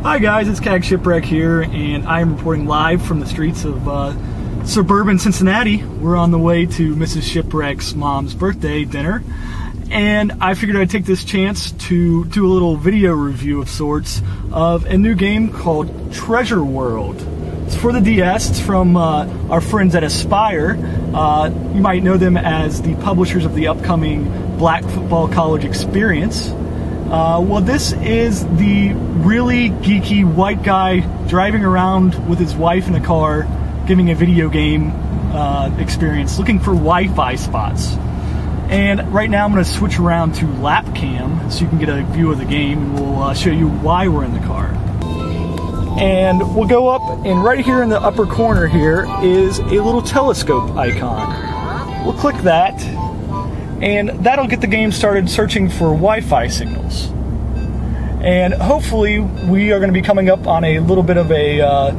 Hi guys, it's Shipwreck here, and I'm reporting live from the streets of suburban Cincinnati. We're on the way to Mrs. Shipwreck's mom's birthday dinner, and I figured I'd take this chance to do a little video review of sorts of a new game called Treasure World. It's for the DS. It's from our friends at Aspyr. You might know them as the publishers of the upcoming Black Football College Experience. Well, this is the really geeky white guy driving around with his wife in a car, giving a video game experience, looking for Wi-Fi spots. And right now I'm going to switch around to lap cam so you can get a view of the game, and we'll show you why we're in the car. And we'll go up, and right here in the upper corner here is a little telescope icon. We'll click that, and that'll get the game started searching for Wi-Fi signals. And hopefully we are going to be coming up on a little bit of a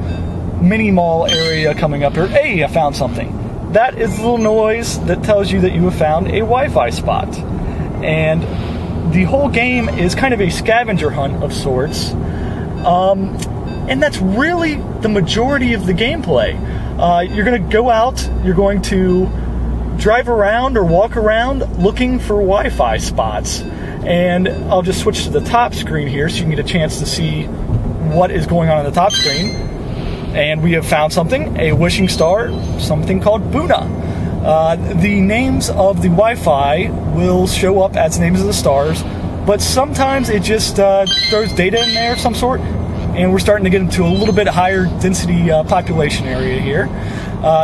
mini mall area coming up here. Hey, I found something. That is the little noise that tells you that you have found a Wi-Fi spot. And the whole game is kind of a scavenger hunt of sorts. And that's really the majority of the gameplay. You're going to go out, you're going to drive around or walk around looking for Wi-Fi spots. And I'll just switch to the top screen here so you can get a chance to see what is going on the top screen. And we have found something, a wishing star, something called Buna. The names of the Wi-Fi will show up as the names of the stars, but sometimes it just throws data in there of some sort, and we're starting to get into a little bit higher density population area here.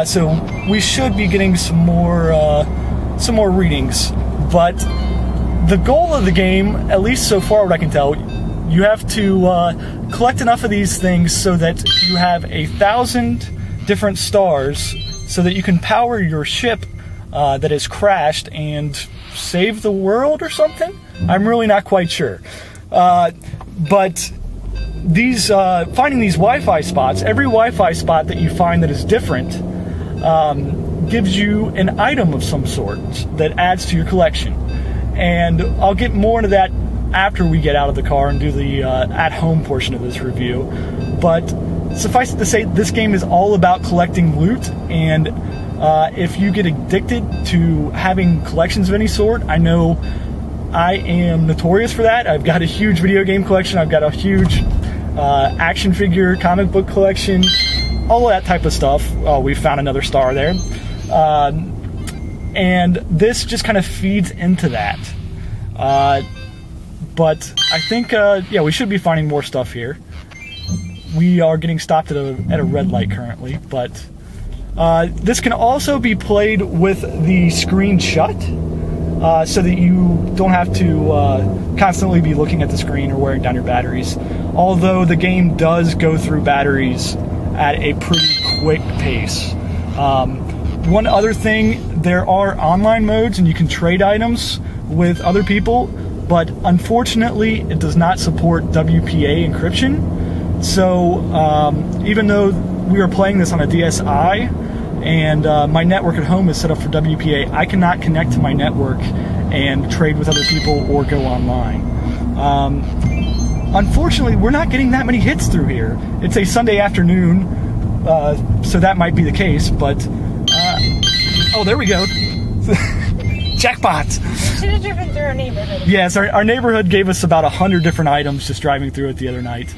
So we should be getting some more readings, but the goal of the game, at least so far what I can tell, you have to collect enough of these things so that you have 1,000 different stars so that you can power your ship that has crashed and save the world or something? I'm really not quite sure. But these finding these Wi-Fi spots, every Wi-Fi spot that you find that is different gives you an item of some sort that adds to your collection. And I'll get more into that after we get out of the car and do the at-home portion of this review. But suffice it to say, this game is all about collecting loot, and if you get addicted to having collections of any sort, I know I am notorious for that. I've got a huge video game collection, I've got a huge action figure, comic book collection, all of that type of stuff. Oh, we found another star there. And this just kind of feeds into that. But I think, yeah, we should be finding more stuff here. We are getting stopped at a red light currently, but this can also be played with the screen shut, so that you don't have to constantly be looking at the screen or wearing down your batteries. Although the game does go through batteries at a pretty quick pace. One other thing, there are online modes and you can trade items with other people, but unfortunately it does not support WPA encryption. So even though we are playing this on a DSi and my network at home is set up for WPA, I cannot connect to my network and trade with other people or go online. Unfortunately, we're not getting that many hits through here. It's a Sunday afternoon, so that might be the case, but oh, there we go. Jackpot! We should have driven through our neighborhood. Yes, our neighborhood gave us about 100 different items just driving through it the other night.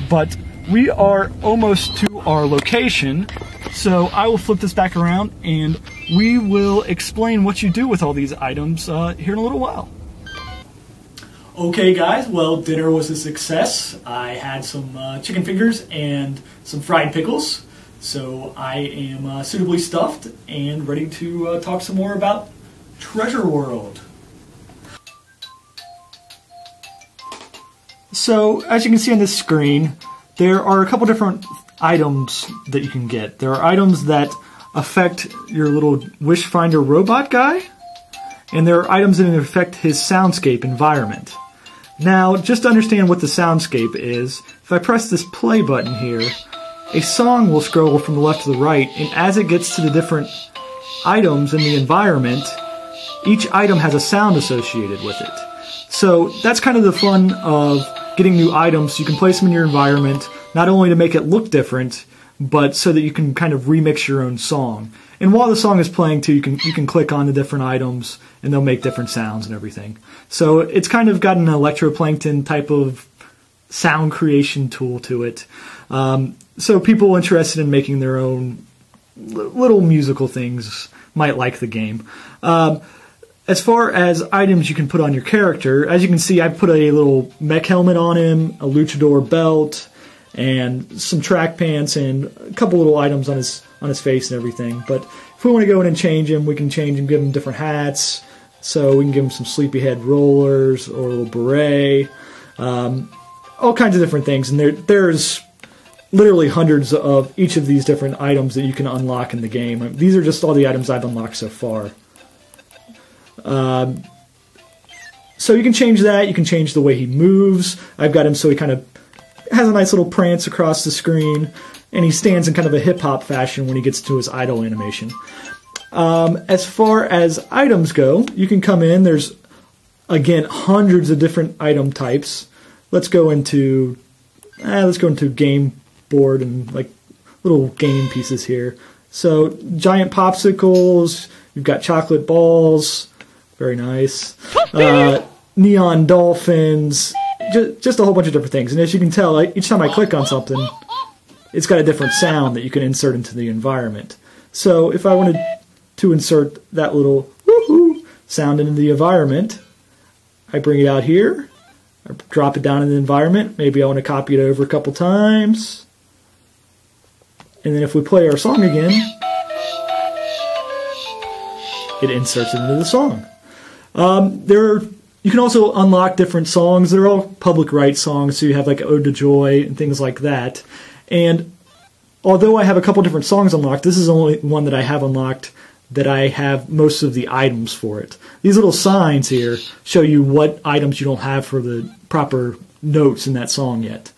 But we are almost to our location, so I will flip this back around and we will explain what you do with all these items here in a little while. Okay guys, well, dinner was a success. I had some chicken fingers and some fried pickles. So I am suitably stuffed and ready to talk some more about Treasure World. So as you can see on this screen, there are a couple different items that you can get. There are items that affect your little wish finder robot guy, and there are items that affect his soundscape environment. Now, just to understand what the soundscape is, if I press this play button here, a song will scroll from the left to the right, and as it gets to the different items in the environment, each item has a sound associated with it. So that's kind of the fun of getting new items, you can place them in your environment, not only to make it look different, but so that you can kind of remix your own song. And while the song is playing too, you can click on the different items and they'll make different sounds and everything. So it's kind of got an electroplankton type of sound creation tool to it. So people interested in making their own little musical things might like the game. As far as items you can put on your character, as you can see, I put a little mech helmet on him, a luchador belt, and some track pants, and a couple little items on his face and everything. But if we want to go in and change him, we can change him, give him different hats. So we can give him some sleepyhead rollers or a little beret, all kinds of different things. And there's literally hundreds of each of these different items that you can unlock in the game. These are just all the items I've unlocked so far. So you can change that. You can change the way he moves. I've got him so he kind of has a nice little prance across the screen, and he stands in kind of a hip-hop fashion when he gets to his idle animation. As far as items go, you can come in. There's, again, hundreds of different item types. Let's go into game board and like little game pieces here. So giant popsicles. You've got chocolate balls. Very nice. Neon dolphins. Just a whole bunch of different things. And as you can tell, each time I click on something, it's got a different sound that you can insert into the environment. So if I wanted to insert that little woohoo sound into the environment, I bring it out here, I drop it down in the environment. Maybe I want to copy it over a couple times. And then if we play our song again, it inserts it into the song. You can also unlock different songs. They're all public rights songs, so you have like Ode to Joy and things like that. And although I have a couple different songs unlocked, this is the only one that I have unlocked that I have most of the items for it. These little signs here show you what items you don't have for the proper notes in that song yet.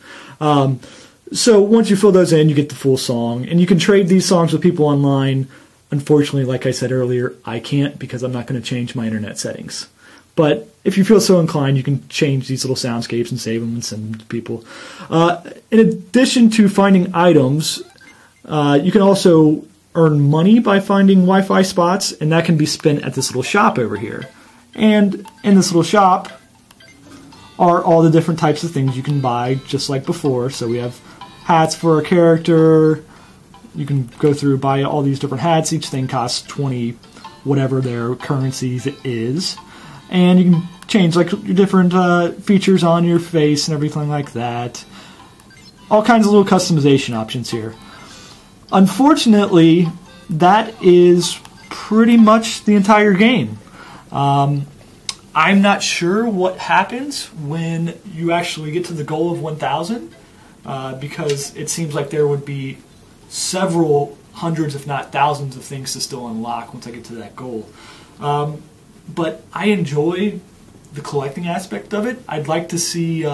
So once you fill those in, you get the full song. And you can trade these songs with people online. Unfortunately, like I said earlier, I can't because I'm not going to change my internet settings. But if you feel so inclined, you can change these little soundscapes and save them and send them to people. In addition to finding items, you can also earn money by finding Wi-Fi spots, and that can be spent at this little shop over here. And in this little shop are all the different types of things you can buy, just like before. So we have hats for our character. You can go through buy all these different hats. Each thing costs 20, whatever their currencies is. And you can change like your different features on your face and everything like that. All kinds of little customization options here. Unfortunately, that is pretty much the entire game. I'm not sure what happens when you actually get to the goal of 1,000, because it seems like there would be several hundreds, if not thousands, of things to still unlock once I get to that goal. But I enjoy the collecting aspect of it. I'd like to see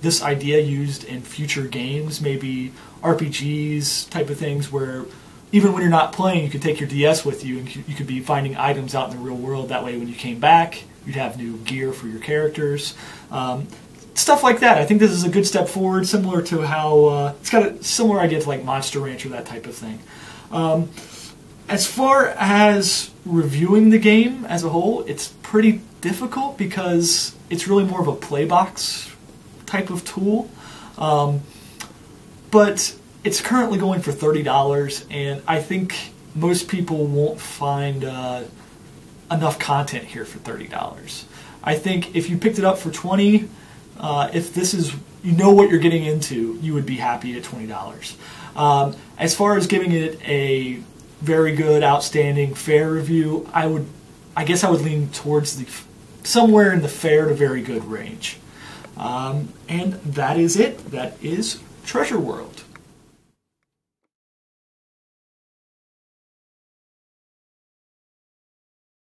this idea used in future games, maybe RPGs type of things, where even when you're not playing, you could take your DS with you and you could be finding items out in the real world. That way when you came back, you'd have new gear for your characters. Stuff like that. I think this is a good step forward, similar to how it's got a similar idea to like Monster Ranch or that type of thing. As far as reviewing the game as a whole, it's pretty difficult because it's really more of a playbox type of tool. But it's currently going for $30, and I think most people won't find enough content here for $30. I think if you picked it up for $20, if this is, you know what you're getting into, you would be happy at $20. As far as giving it a very good, outstanding, fair review, I guess I would lean towards somewhere in the fair to very good range. And that is it. That is Treasure World.